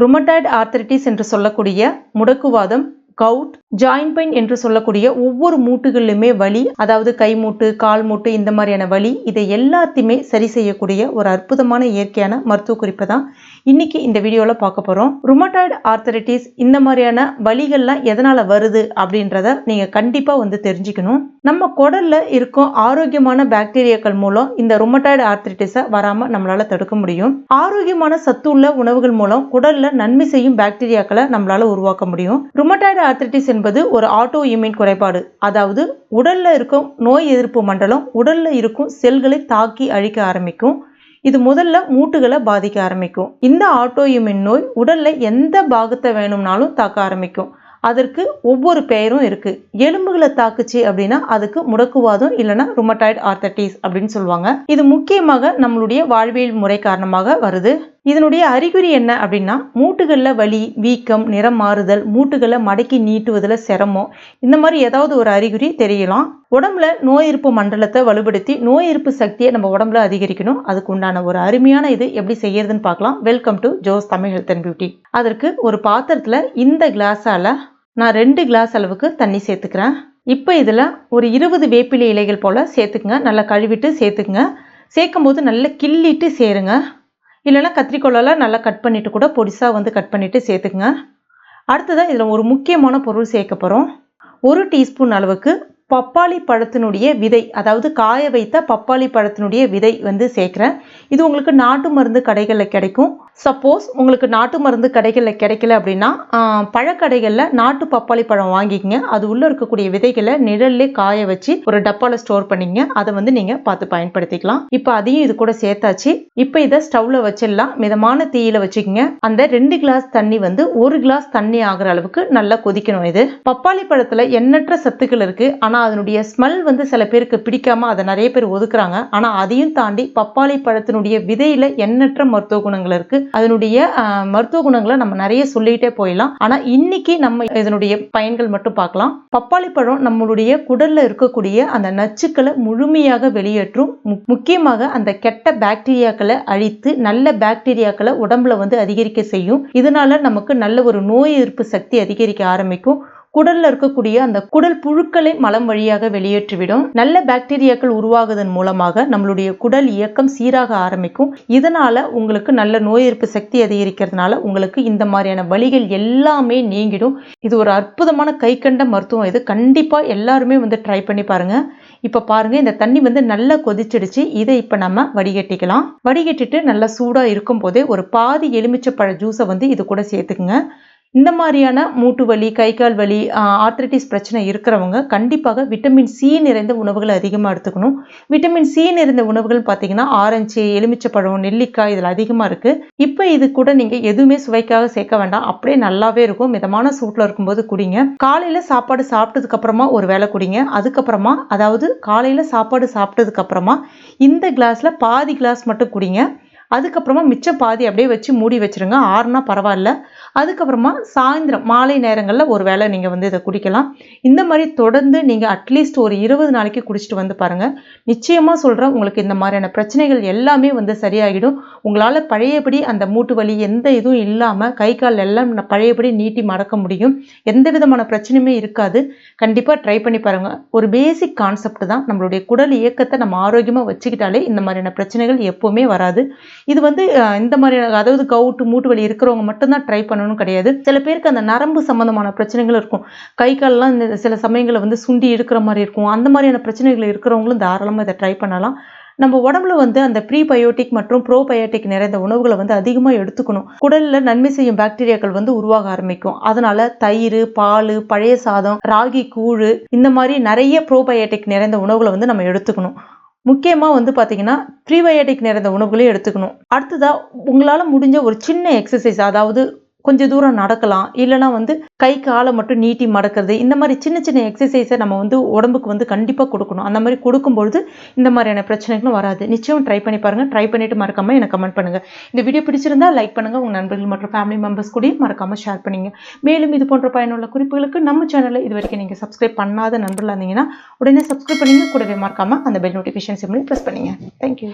rheumatoid arthritis என்று சொல்லக்கூடிய முடக்குவாதம், gout, joint pain என்று சொல்லக்கூடிய ஒவ்வொரு மூட்டுகளிலுமே வலி, அதாவது கை மூட்டு, கால் மூட்டு இந்த மாதிரியான வலி, இதை எல்லாத்தையுமே சரி செய்யக்கூடிய ஒரு அற்புதமான இயற்கையான மருத்துவ குறிப்பை தான் இன்னைக்கு இந்த வீடியோல பார்க்க போறோம். rheumatoid arthritis இந்த மாதிரியான வலிகள்லாம் எதனால வருது அப்படின்றத நீங்க கண்டிப்பா தெரிஞ்சுக்கணும். நம்ம குடல்ல இருக்கும் ஆரோக்கியமான பாக்டீரியாக்கள் மூலம் இந்த rheumatoid arthritis வராம நம்மளால தடுக்க முடியும். ஆரோக்கியமான சத்துள்ள உணவுகள் மூலம் குடல்ல நன்மை செய்யும் பாக்டீரியாக்களை நம்மளால உருவாக்க முடியும். rheumatoid arthritis என்பது ஒரு ஆட்டோ இம்யூன் குறைபாடு. அதாவது உடல்ல இருக்கும் நோய் எதிர்ப்பு மண்டலம் உடல்ல இருக்கும் செல்களை தாக்கி அழிக்க ஆரம்பிக்கும். இது முதல்ல மூட்டுகளை பாதிக்க ஆரம்பிக்கும். இந்த ஆட்டோ இம்யூன் நோய் உடல்ல எந்த பாகத்தை வேணும்னாலும் தாக்க ஆரம்பிக்கும். அதற்கு ஒவ்வொரு பெயரும் இருக்கு. எலும்புகளை தாக்குச்சு அப்படின்னா அதுக்கு முடக்குவாதம் இல்லைன்னா rheumatoid arthritis அப்படின்னு சொல்லுவாங்க. இது முக்கியமாக நம்மளுடைய வாழ்வியல் முறை காரணமாக வருது. இதனுடைய அறிகுறி என்ன அப்படின்னா மூட்டுகள்ல வலி, வீக்கம், நிறம் மாறுதல், மூட்டுகளை மடக்கி நீட்டுவதில் சிரமம், இந்த மாதிரி ஏதாவது ஒரு அறிகுறி தெரியலாம். உடம்புல நோய் எதிர்ப்பு மண்டலத்தை வலுப்படுத்தி நோய் எதிர்ப்பு சக்தியை நம்ம உடம்புல அதிகரிக்கணும். அதுக்கு உண்டான ஒரு அருமையான இது எப்படி செய்யறதுன்னு பார்க்கலாம். வெல்கம் டு ஜோஸ் தமிழ் ஹெல்த் அண்ட் பியூட்டி. அதற்கு ஒரு பாத்திரத்துல இந்த கிளாஸால நான் 2 கிளாஸ் அளவுக்கு தண்ணி சேர்த்துக்கிறேன். இப்போ இதில் ஒரு 20 வேப்பிலை இலைகள் போல் சேர்த்துக்குங்க. நல்லா கழுவிட்டு சேர்த்துக்குங்க. சேர்க்கும் போது நல்லா கிள்ளிட்டு சேருங்க. இல்லைன்னா கத்திரிக்கோலால் நல்லா கட் பண்ணிவிட்டு கூட பொடிசாக கட் பண்ணிவிட்டு சேர்த்துக்குங்க. அடுத்ததாக இதில் ஒரு முக்கியமான பொருள் சேர்க்க போகிறோம். 1 டீஸ்பூன் அளவுக்கு பப்பாளி பழத்தினுடைய விதை, அதாவது காய வைத்த பப்பாளி பழத்தினுடைய விதை சேர்க்கிறேன். இது உங்களுக்கு நாட்டு மருந்து கடைகளில் கிடைக்கும். சப்போஸ் உங்களுக்கு நாட்டு மருந்து கடைகளில் கிடைக்கல அப்படின்னா பழக்கடைகளில் நாட்டு பப்பாளி பழம் வாங்கிக்கங்க. அது உள்ளே இருக்கக்கூடிய விதைகளை நிழல்லே காய வச்சு ஒரு டப்பாவில் ஸ்டோர் பண்ணிங்க. அதை நீங்கள் பார்த்து பயன்படுத்திக்கலாம். இப்போ அதையும் இது கூட சேர்த்தாச்சு. இப்போ இதை ஸ்டவ்ல வச்சிடலாம். மிதமான தீயில வச்சுக்கோங்க. அந்த 2 கிளாஸ் தண்ணி 1 கிளாஸ் தண்ணி ஆகிற அளவுக்கு நல்லா கொதிக்கணும். இது பப்பாளி பழத்தில் எண்ணற்ற சத்துக்கள் இருக்கு. ஆனால் அதனுடைய ஸ்மெல் சில பேருக்கு பிடிக்காம அதை நிறைய பேர் ஒதுக்குறாங்க. ஆனா அதையும் தாண்டி பப்பாளி பழத்தினுடைய விதையில எண்ணற்ற மருத்துவ குணங்கள் இருக்கு. அதனுடைய மருத்துவ குணங்களை நம்ம நிறைய சொல்லிட்டே போயிடலாம். ஆனா இன்னைக்கு நம்ம இதனுடைய பயன்கள் மட்டும் பார்க்கலாம். பப்பாளி பழம் நம்மளுடைய குடல்ல இருக்கக்கூடிய அந்த நச்சுக்களை முழுமையாக வெளியேற்றும். முக்கியமாக அந்த கெட்ட பாக்டீரியாக்களை அழித்து நல்ல பாக்டீரியாக்களை உடம்புல அதிகரிக்க செய்யும். இதனால நமக்கு நல்ல ஒரு நோய் எதிர்ப்பு சக்தி அதிகரிக்க ஆரம்பிக்கும். குடல்ல இருக்கக்கூடிய அந்த குடல் புழுக்களை மலம் வழியாக வெளியேற்றிவிடும். நல்ல பாக்டீரியாக்கள் உருவாகுவதன் மூலமாக நம்மளுடைய குடல் இயக்கம் சீராக ஆரம்பிக்கும். இதனால உங்களுக்கு நல்ல நோய் எதிர்ப்பு சக்தி அதிகரிக்கிறதுனால உங்களுக்கு இந்த மாதிரியான வலிகள் எல்லாமே நீங்கிடும். இது ஒரு அற்புதமான கை கண்ட மருத்துவம். இது கண்டிப்பா எல்லாருமே ட்ரை பண்ணி பாருங்க. இப்ப பாருங்க, இந்த தண்ணி நல்லா கொதிச்சிடுச்சு. இதை இப்ப நம்ம வடிகட்டிக்கலாம். வடிகட்டிட்டு நல்லா சூடா இருக்கும் போதே ஒரு பாதி எலுமிச்சப்பழ ஜூஸை இது கூட சேர்த்துக்குங்க. இந்த மாதிரியான மூட்டு வலி, கை கால் வலி, ஆர்த்ரைட்டிஸ் பிரச்சனை இருக்கிறவங்க கண்டிப்பாக விட்டமின் சி நிறைந்த உணவுகளை அதிகமாக எடுத்துக்கணும். விட்டமின் சி நிறைந்த உணவுகள் பார்த்தீங்கன்னா ஆரஞ்சு, எலுமிச்சப்பழம், நெல்லிக்காய் இதில் அதிகமாக இருக்கு. இப்போ இது கூட நீங்க எதுவுமே சுவைக்காக சேர்க்க வேண்டாம். அப்படியே நல்லாவே இருக்கும். மிதமான சூட்டில் இருக்கும்போது குடிங்க. காலையில சாப்பாடு சாப்பிட்டதுக்கு அப்புறமா ஒரு வேளை குடிங்க. அதுக்கப்புறமா, அதாவது காலையில சாப்பாடு சாப்பிட்டதுக்கு அப்புறமா இந்த கிளாஸ்ல பாதி கிளாஸ் மட்டும் குடிங்க. அதுக்கப்புறமா மிச்சம் பாதி அப்படியே வச்சு மூடி வச்சிருங்க. ஆறுனா பரவாயில்ல. அதுக்கப்புறமா சாயந்தரம் மாலை நேரங்களில் ஒரு வேளை நீங்கள் இதை குடிக்கலாம். இந்த மாதிரி தொடர்ந்து நீங்கள் அட்லீஸ்ட் ஒரு 20 நாளைக்கு குடிச்சிட்டு பாருங்க. நிச்சயமாக சொல்கிறேன், உங்களுக்கு இந்த மாதிரியான பிரச்சனைகள் எல்லாமே சரியாகிடும். உங்களால் பழையபடி அந்த மூட்டு வலி எந்த இதுவும் இல்லாமல் கை கால் எல்லாம் பழையபடி நீட்டி மடக்க முடியும். எந்த விதமான பிரச்சனையுமே இருக்காது. கண்டிப்பாக ட்ரை பண்ணி பாருங்க. ஒரு பேசிக் கான்செப்ட் தான். நம்மளுடைய குடல் இயக்கத்தை நம்ம ஆரோக்கியமாக வச்சுக்கிட்டாலே இந்த மாதிரியான பிரச்சனைகள் எப்பவுமே வராது. இது இந்த மாதிரி, அதாவது கவுட், மூட்டு வலி இருக்கிறவங்க மட்டும்தான் ட்ரை பண்ணணும் கிடையாது. சில பேருக்கு அந்த நரம்பு சம்பந்தமான பிரச்சனைகள் இருக்கும். கை கால்லாம் இந்த சில சமயங்களை சுண்டி எடுக்கிற மாதிரி இருக்கும். அந்த மாதிரியான பிரச்சனைகள் இருக்கிறவங்களும் தாராளமாக இதை ட்ரை பண்ணலாம். நம்ம உடம்புல அந்த ப்ரீபயோட்டிக் மற்றும் ப்ரோபயோட்டிக் நிறைந்த உணவுகளை அதிகமாக எடுத்துக்கணும். குடல்ல நன்மை செய்யும் பாக்டீரியாக்கள் உருவாக ஆரம்பிக்கும். அதனால தயிர், பால், பழைய சாதம், ராகி கூழ் இந்த மாதிரி நிறைய ப்ரோபயோட்டிக் நிறைந்த உணவுகளை நம்ம எடுத்துக்கணும். முக்கியமாக பார்த்தீங்கன்னா ப்ரீபயோட்டிக் நிறைந்த உணவுகளையும் எடுத்துக்கணும். அடுத்ததா உங்களால் முடிஞ்ச ஒரு சின்ன எக்ஸசைஸ், அதாவது கொஞ்சம் தூரம் நடக்கலாம், இல்லைனா கை காலை மட்டும் நீட்டி மடக்கிறது, இந்த மாதிரி சின்ன சின்ன எக்ஸசைஸை நம்ம உடம்புக்கு கண்டிப்பாக கொடுக்கணும். அந்த மாதிரி கொடுக்கும்பொழுது இந்த மாதிரியான பிரச்சனைகளும் வராது. நிச்சயம் ட்ரை பண்ணி பாருங்க. ட்ரை பண்ணிட்டு மறக்காம எனக்கு கமெண்ட் பண்ணுங்க. இந்த வீடியோ பிடிச்சிருந்தா லைக் பண்ணுங்க. உங்க நண்பர்கள் மற்றும் ஃபேமிலி மெம்பர்ஸ் கூட மறக்காம ஷேர் பண்ணுங்க. மேலும் இது போன்ற பயனுள்ள குறிப்புகளுக்கு நம்ம சேனலை இது வரைக்கும் நீங்க சப்ஸ்கிரைப் பண்ணாத நண்பர்களாக இருந்தீங்கன்னா உடனே சப்ஸ்கிரைப் பண்ணுங்க. கூடவே மறக்காம அந்த பெல் நோட்டிஃபிகேஷன் சிம்லையும் ப்ரெஸ் பண்ணுங்க. தேங்க்யூ.